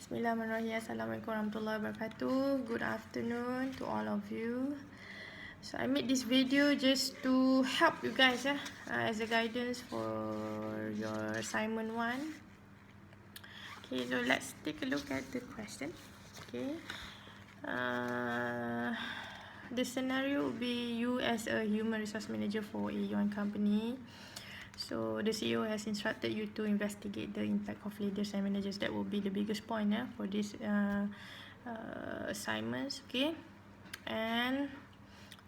Bismillahirrahmanirrahim. Assalamualaikum warahmatullahi wabarakatuh. Good afternoon to all of you. So I made this video just to help you guys as a guidance for your assignment 1. Okay, so let's take a look at the question. Okay. The scenario will be you as a human resource manager for Aeon company. So the CEO has instructed you to investigate the impact of leaders and managers. That will be the biggest point for this assignments. Okay, and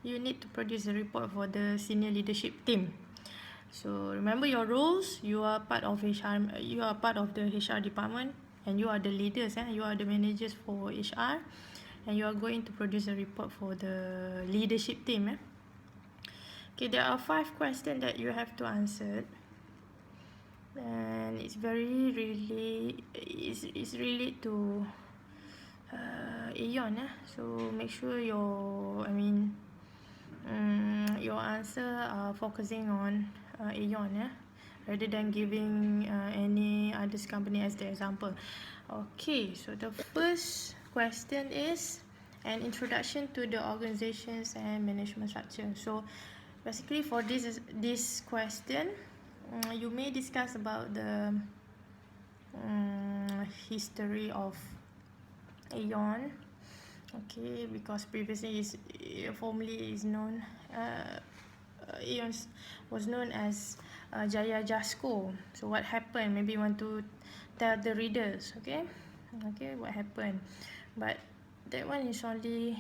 you need to produce a report for the senior leadership team. So remember your roles. You are part of HR. You are part of the HR department, and you are the leaders. You are the managers for HR, and you are going to produce a report for the leadership team. Okay, there are 5 questions that you have to answer, and it's really to Aeon. So make sure your answer are focusing on Aeon, rather than giving any other company as the example. Okay, so the first question is an introduction to the organizations and management structure. So basically for this question, you may discuss about the history of Aeon. Okay, because previously formerly is known Aeon was known as Jaya Jasco. So what happened? Maybe you want to tell the readers. Okay, what happened? But that one is only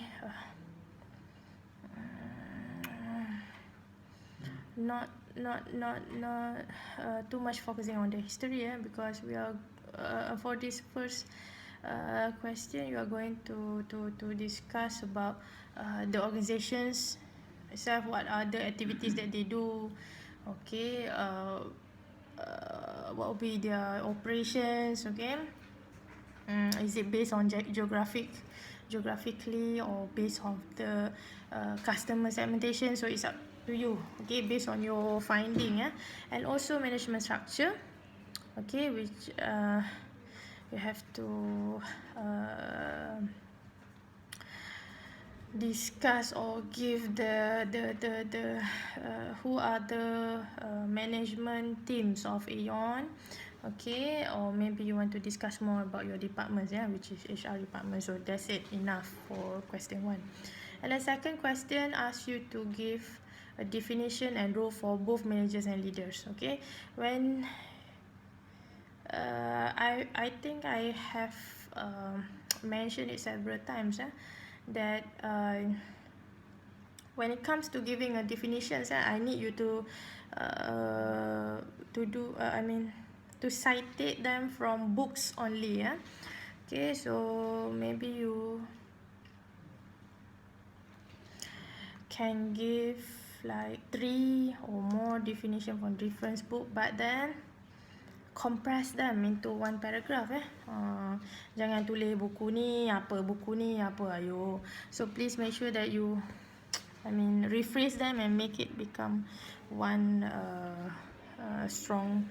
not too much focusing on the history, because we are for this first question, you are going to discuss about the organizations itself, what are the activities that they do. Okay, what will be their operations. Okay, is it based on geographically or based on the customer segmentation? So it's up to you, okay, based on your finding. And also management structure, okay, which you have to discuss or give the who are the management teams of Aeon. Okay, or maybe you want to discuss more about your departments, which is HR department. So that's it, enough for question 1. And the second question asks you to give a definition and role for both managers and leaders. Okay, when I think I have mentioned it several times, that when it comes to giving a definitions, I need you to do to citate them from books only. Okay, so maybe you can give like 3 or more definition from different book, but then compress them into one paragraph. Jangan tulis buku ni apa, ayo. So please make sure that you rephrase them and make it become one strong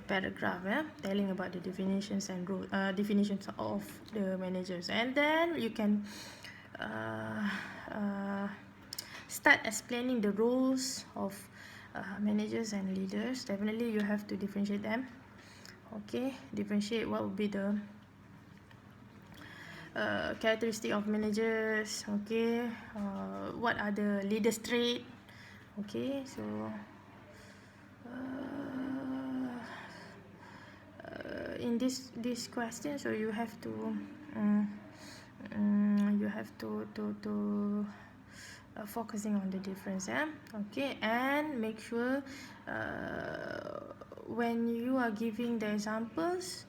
paragraph, telling about the definitions and definitions of the managers. And then you can start explaining the roles of managers and leaders. Definitely you have to differentiate them. Okay, differentiate what would be the characteristic of managers. Okay, what are the leaders trait. Okay, so in this question, so you have to focusing on the difference. Okay, and make sure when you are giving the examples,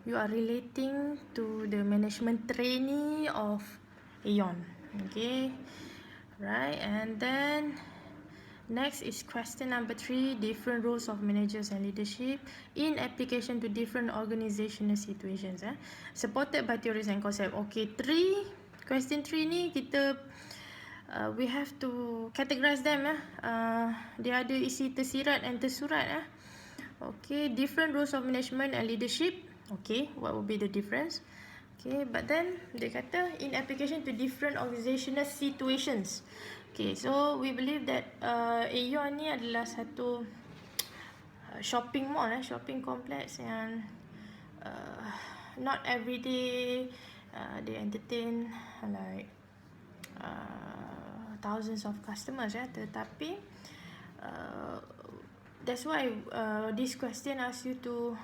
you are relating to the management trainee of Aeon. Okay, right. And then next is question number 3, different roles of managers and leadership in application to different organizational situations, supported by theories and concept. Okay, question 3 ni kita we have to categorize them. Dia ada isi tersirat and tersurat. Okay, different roles of management and leadership. Okay, what will be the difference? Okay, but then dia kata in application to different organizational situations. Okay, so we believe that Aeon ni adalah satu shopping mall, shopping complex yang not every day they entertain like thousands of customers, tetapi that's why this question asks you to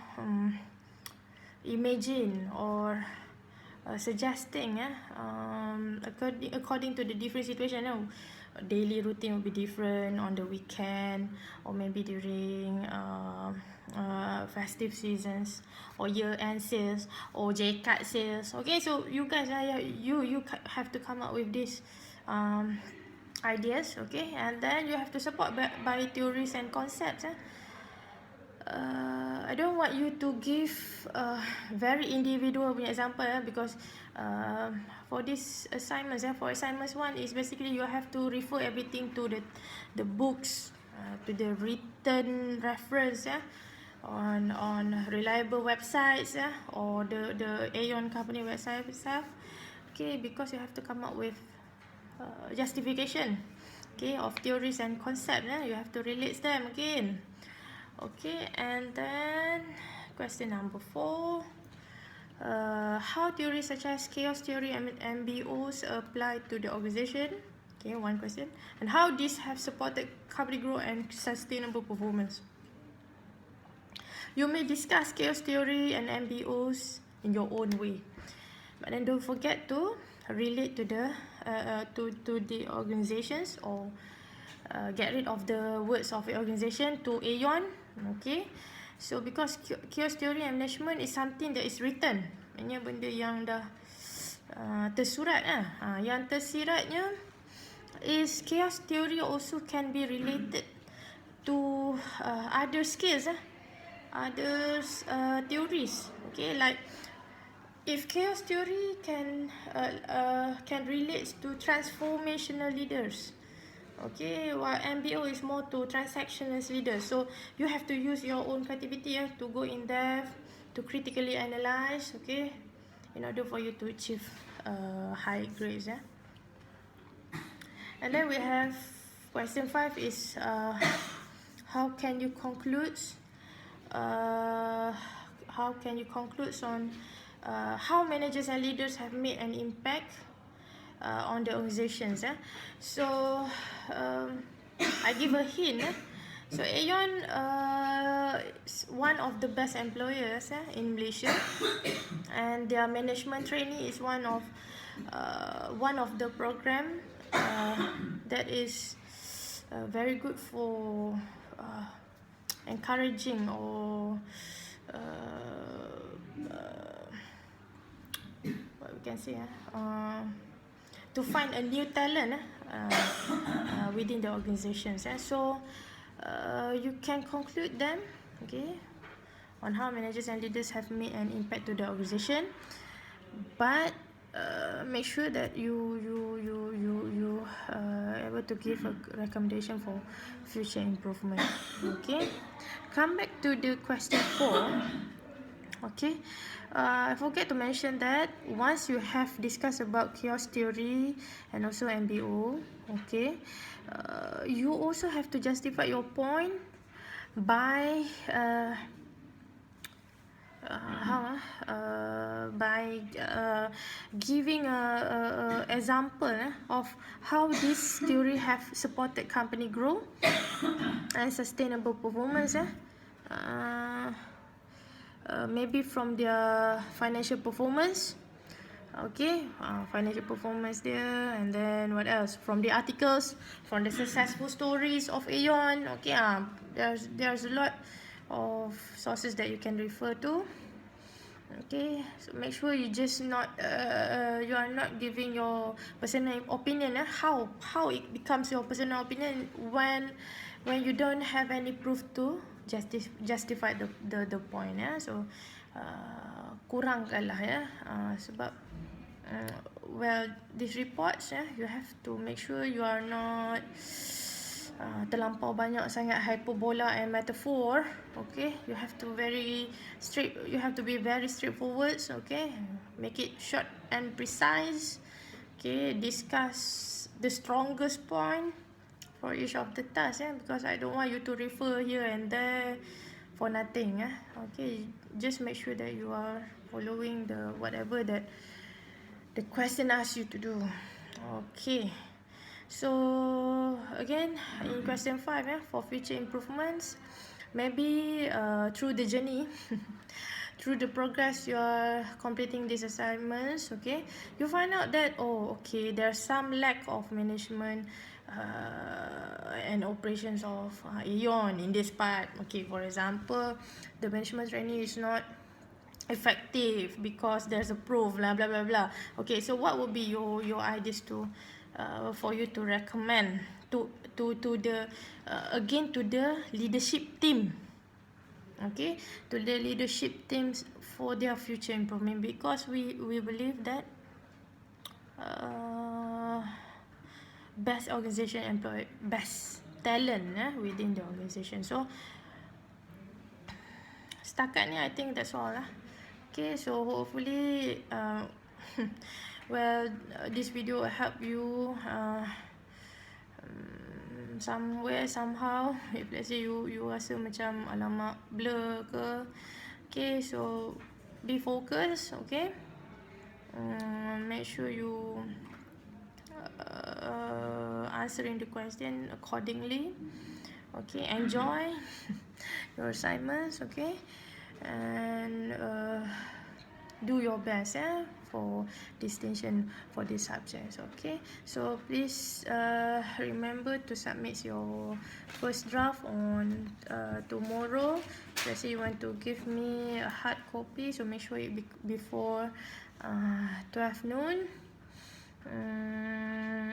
imagine or suggesting according to the different situation. Daily routine will be different on the weekend, or maybe during festive seasons, or year-end sales, or J-card sales. Okay, so you guys you have to come up with this ideas, okay, and then you have to support by theories and concepts. I don't want you to give very individual example, because for this assignments, for assignments 1 is basically you have to refer everything to the books, to the written reference, on reliable websites, or the Aeon company website itself. Okay, because you have to come up with justification, okay, of theories and concepts. You have to relate them again. Okay, and then question number 4. How theories such as chaos theory and MBOs apply to the organization? Okay, one question. And how these have supported company growth and sustainable performance? You may discuss chaos theory and MBOs in your own way, but then don't forget to relate to the the organizations, or get rid of the words of the organization to Aeon. Okay, so because chaos theory and management is something that is written, ini benda yang dah tersurat. Yang tersiratnya is chaos theory also can be related to other skills, other theories. Okay, like if chaos theory can relate to transformational leaders, okay, while MBO is more to transactionalist leaders. So you have to use your own creativity to go in depth, to critically analyze, okay, in order for you to achieve high grades. And then we have question 5 is how can you conclude on how managers and leaders have made an impact on the organizations. So I give a hint. So Aeon is one of the best employers in Malaysia, and their management training is one of the program that is very good for encouraging, or what we can say, to find a new talent within the organizations. So you can conclude them, okay, on how managers and leaders have made an impact to the organization, but make sure that you able to give a recommendation for future improvement. Okay, come back to the question 4. Okay, I forget to mention that once you have discussed about chaos theory and also MBO, okay, you also have to justify your point by giving a example of how this theory have supported company growth and sustainable performance. Maybe from their financial performance, okay, financial performance there, and then what else, from the articles, from the successful stories of Aeon. Okay, there's a lot of sources that you can refer to. Okay, so make sure you just not you are not giving your personal opinion. How it becomes your personal opinion when you don't have any proof to justify the point. So kurangkanlah sebab well, these reports, you have to make sure you are not terlampau banyak sangat hyperbola and metaphor. Okay, you have to be very straightforward. Okay, make it short and precise. Okay, discuss the strongest point for each of the tasks, because I don't want you to refer here and there for nothing. Okay, just make sure that you are following the whatever that the question asks you to do. Okay, so again, in question 5, for future improvements, maybe through the journey through the progress you are completing these assignments, okay, you find out that, oh, okay, there's some lack of management and operations of Aeon in this part. Okay, for example, the management training is not effective because there's a proof, blah blah blah blah. Okay, so what would be your ideas to for you to recommend to the again to the leadership team, okay, to the leadership teams for their future improvement, because we believe that best organization employ best talent within the organization. So setakat ni I think that's all lah. Okay, so hopefully well, this video will help you somewhere somehow. If let's say you rasa macam alamak blur ke, okay, so be focused. Okay, make sure you answering the question accordingly. Okay, enjoy your assignments. Okay, and do your best for distinction for these subjects. Okay, so please remember to submit your first draft on tomorrow. Let's say you want to give me a hard copy, so make sure it be before 12 noon.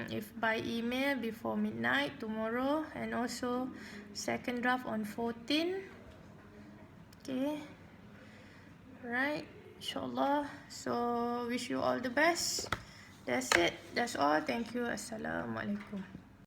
If by email before midnight tomorrow, and also second draft on 14. Okay, right, inshallah. So wish you all the best. That's it, that's all. Thank you. Assalamualaikum.